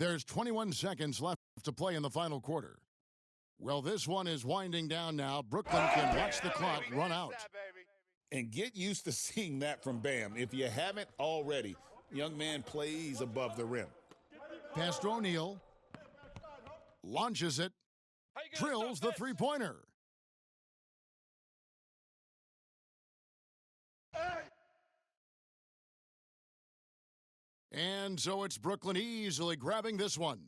There's 21 seconds left to play in the final quarter. Well, this one is winding down now. Brooklyn can watch the clock run out. And get used to seeing that from Bam. If you haven't already, young man plays above the rim. Pass to O'Neal. Launches it. Drills the three-pointer. And so it's Brooklyn easily grabbing this one.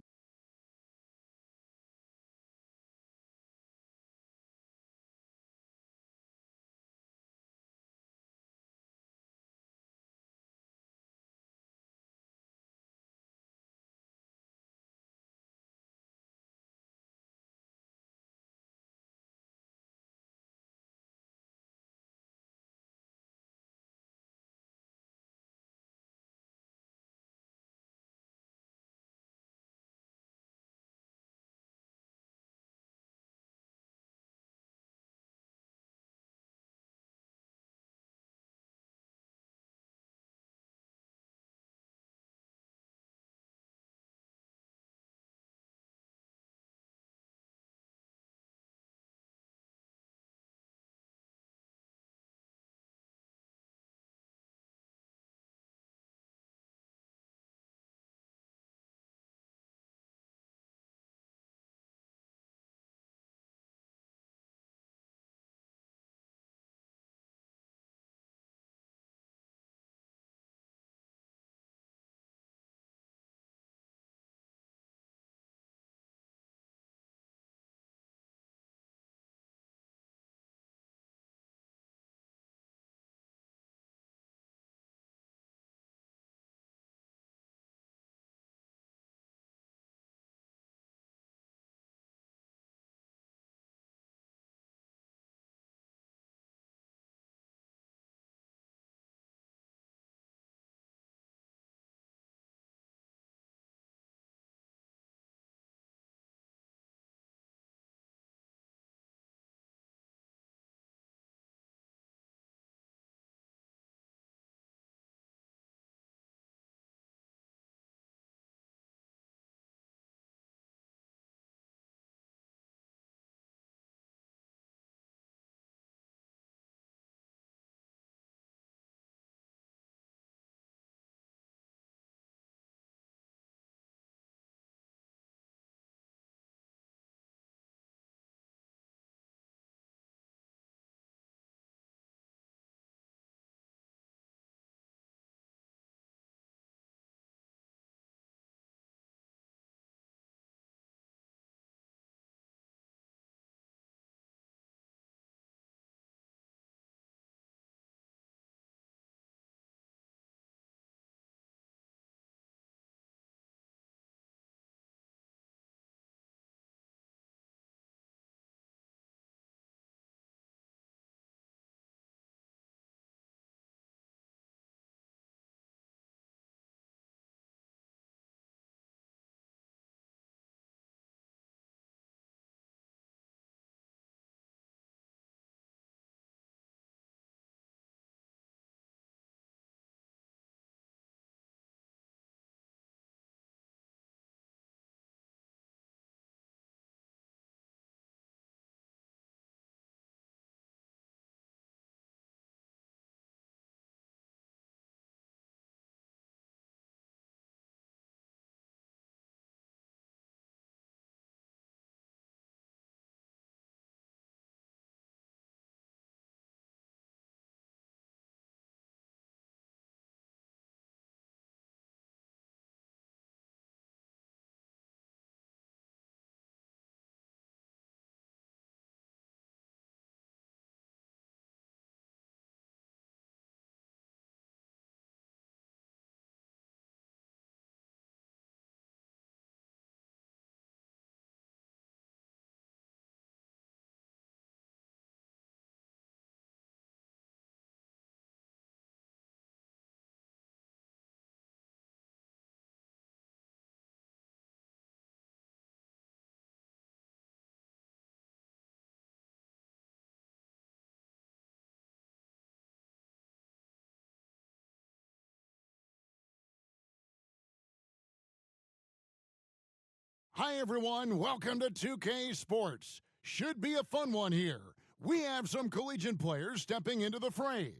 Hi, everyone. Welcome to 2K Sports. Should be a fun one here. We have some collegiate players stepping into the fray.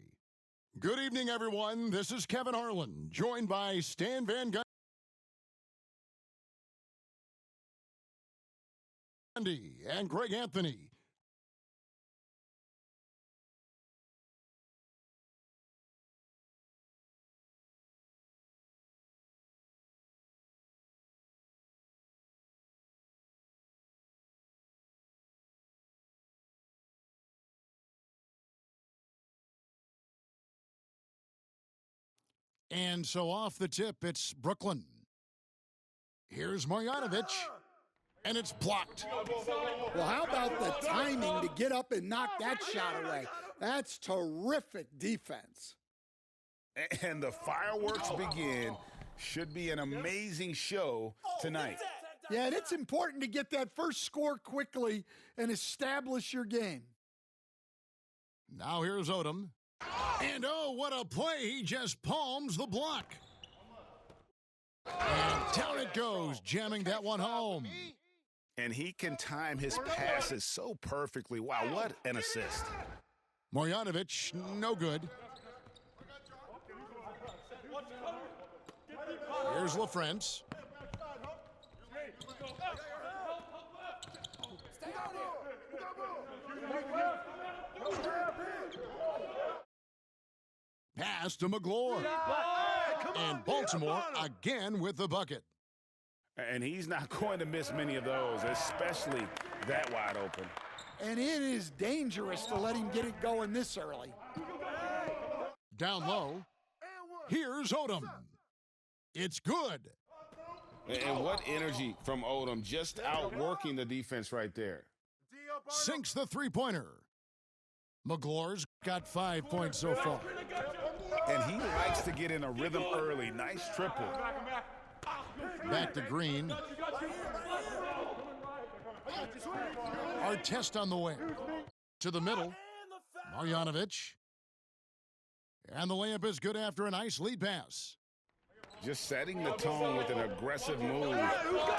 Good evening, everyone. This is Kevin Harlan, joined by Stan Van Gundy and Greg Anthony. And so off the tip, it's Brooklyn. Here's Marjanovic, and it's blocked. Well, how about the timing to get up and knock that shot away? That's terrific defense. And the fireworks begin. Should be an amazing show tonight. Yeah, and it's important to get that first score quickly and establish your game. Now here's Odom. And oh, what a play. He just palms the block. And down it goes, jamming that one home. And he can time his passes so perfectly. Wow, what an assist. Marjanovic, no good. Here's LaFrance. Pass to McGlure. And Baltimore again with the bucket. And he's not going to miss many of those, especially that wide open. And it is dangerous to let him get it going this early. Down low. Here's Odom. It's good. And what energy from Odom, just outworking the defense right there. Sinks the three-pointer. McGlure's got 5 points so far. And he likes to get in a rhythm early. Nice triple. Back to Green. Our test on the way. To the middle. Marjanovic. And the layup is good after a nice lead pass. Just setting the tone with an aggressive move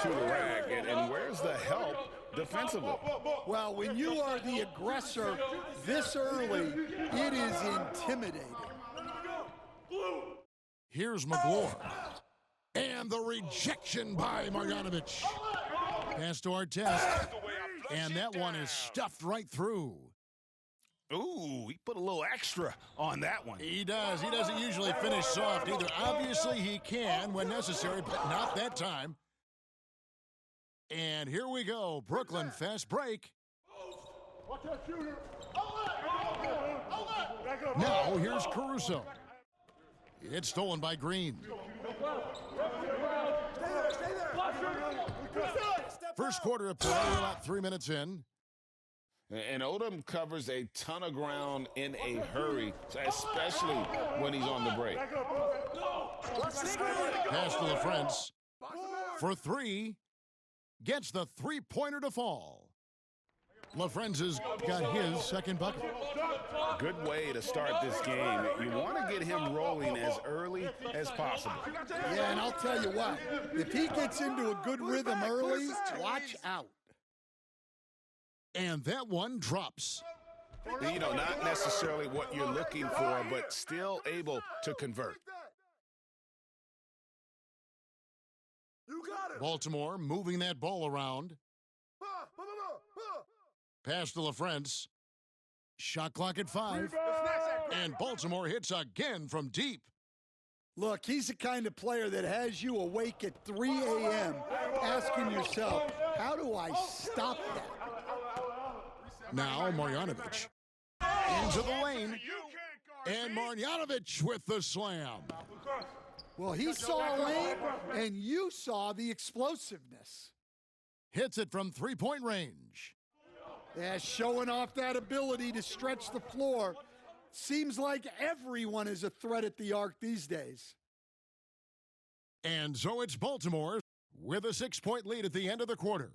to the rack. And where's the help defensively? Well, when you are the aggressor this early, it is intimidating. Here's McGlure. And the rejection by Marjanovic. Pass to our test. And that one is stuffed right through. Ooh, he put a little extra on that one. He does. He doesn't usually finish soft either. Obviously, he can when necessary, but not that time. And here we go. Brooklyn fast break. Now here's Caruso. It's stolen by Green. First quarter of play, about 3 minutes in. And Odom covers a ton of ground in a hurry, especially when he's on the break. Pass to LaFrance. For three. Gets the three-pointer to fall. LaFrance has got his second bucket. Good way to start this game. You want to get him rolling as early as possible. Yeah, and I'll tell you what, if he gets into a good rhythm early, watch out. And that one drops. You know, not necessarily what you're looking for, but still able to convert. Baltimore moving that ball around. Pass to LaFrance. Shot clock at 5. And Baltimore hits again from deep. Look, he's the kind of player that has you awake at 3 a.m. asking yourself, how do I stop that? Now Marjanovic. Into the lane. And Marjanovic with the slam. Well, he saw a lane, and you saw the explosiveness. Hits it from three-point range. Yeah, showing off that ability to stretch the floor. Seems like everyone is a threat at the arc these days. And so it's Baltimore with a 6-point lead at the end of the quarter.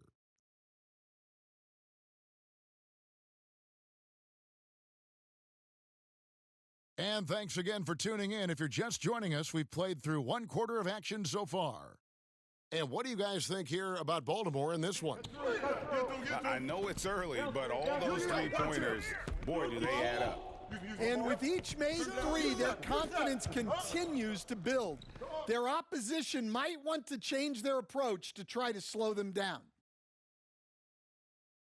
And thanks again for tuning in. If you're just joining us, we've played through one quarter of action so far. And what do you guys think here about Baltimore in this one? I know it's early, but all those three-pointers, boy, do they add up. And with each made three, their confidence continues to build. Their opposition might want to change their approach to try to slow them down.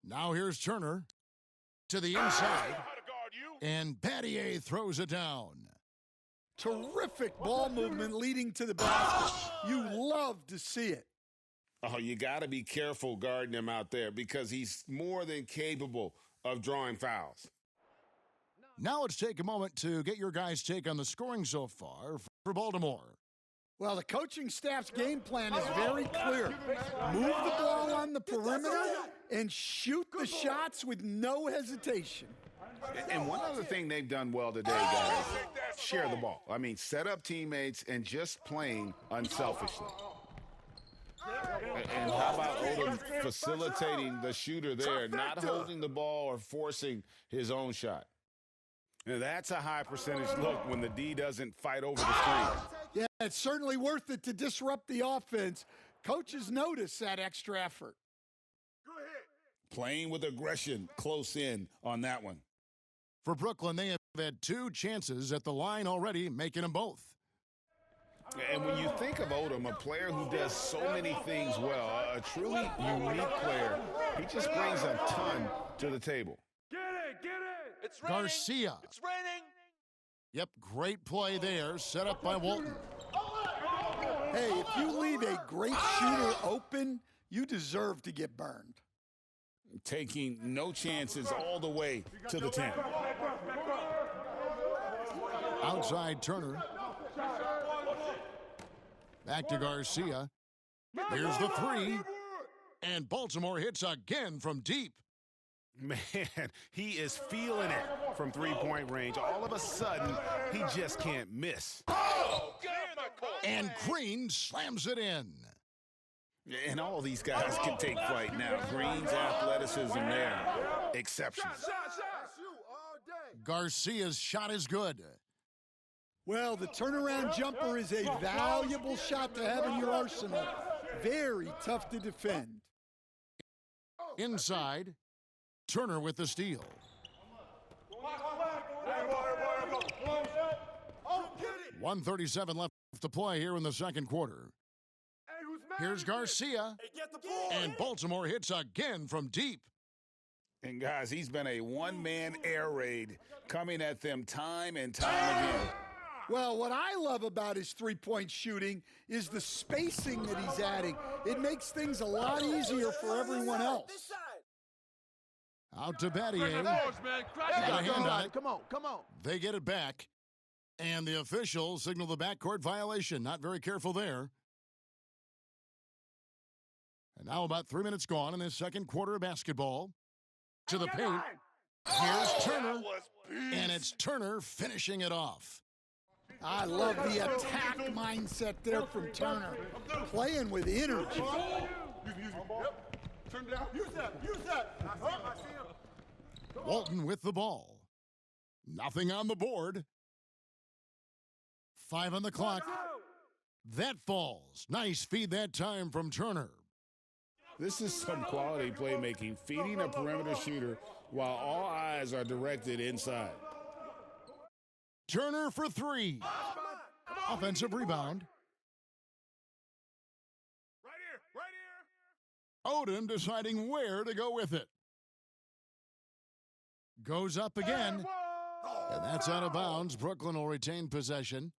Now here's Turner to the inside, and Battier throws it down. Terrific ball movement leading to the basket. You love to see it. Oh, you got to be careful guarding him out there because he's more than capable of drawing fouls. Now let's take a moment to get your guys' take on the scoring so far for Baltimore. Well, the coaching staff's game plan is very clear. Move the ball on the perimeter and shoot the shots with no hesitation. And one other ththing they've done well today, guys, share the ball. I mean, set up teammates and just playing unselfishly. And how about Odom facilitating the shooter there, not holding the ball or forcing his own shot? Now, that's a high percentage look when the D doesn't fight over the screen. Yeah, it's certainly worth it to disrupt the offense. Coaches notice that extra effort. Playing with aggression close in on that one. For Brooklyn, they have had two chances at the line already, making them both. And when you think of Odom, a player who does so many things well, a truly unique player, he just brings a ton to the table. Get it! It's raining. Garcia. It's raining. Yep, great play there, set up by Walton. Hey, if you leave a great shooter open, you deserve to get burned. Taking no chances all the way to the 10. Outside Turner. Back to Garcia. Here's the three. And Baltimore hits again from deep. Man, he is feeling it from three-point range. All of a sudden, he just can't miss. And Green slams it in. And all these guys can take flight now. Green's athleticism there, exceptional. Garcia's shot is good. Well, the turnaround jumper is a valuable shot to have in your arsenal. Very tough to defend. Inside, Turner with the steal. 1:37 left to play here in the second quarter. Here's Garcia, and Baltimore hits again from deep. And guys, he's been a one-man air raid coming at them time and time again. Well, what I love about his three-point shooting is the spacing that he's adding. It makes things a lot easier for everyone else. Out to Battier. Got a hand on it. Come on. They get it back. And the officials signal the backcourt violation. Not very careful there. And now about 3 minutes gone in this second quarter of basketball. To the paint. Here's Turner. And it's Turner finishing it off. I love the attack mindset there from Turner. Playing with energy. Turn down. Use that. I see him. Walton with the ball. Nothing on the board. 5 on the clock. That falls. Nice feed that time from Turner. This is some quality playmaking, feeding a perimeter shooter while all eyes are directed inside. Turner for three. Offensive rebound. Right here. Odom deciding where to go with it. Goes up again. And that's out of bounds. Brooklyn will retain possession.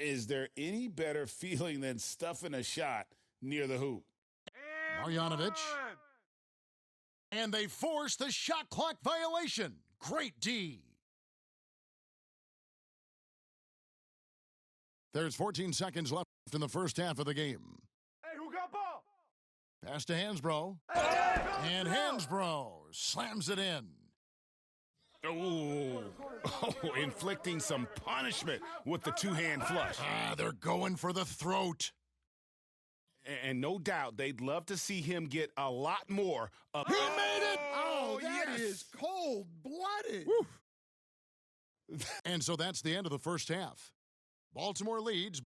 Is there any better feeling than stuffing a shot near the hoop? Marjanovic. And they force the shot clock violation. Great D. There's 14 seconds left in the first half of the game. Hey, who got ball? Pass to Hansbrough. And Hansbrough slams it in. Oh, inflicting some punishment with the two-hand flush. They're going for the throat. And no doubt they'd love to see him get a lot more of. He made it! Oh, that is cold-blooded. And so that's the end of the first half. Baltimore leads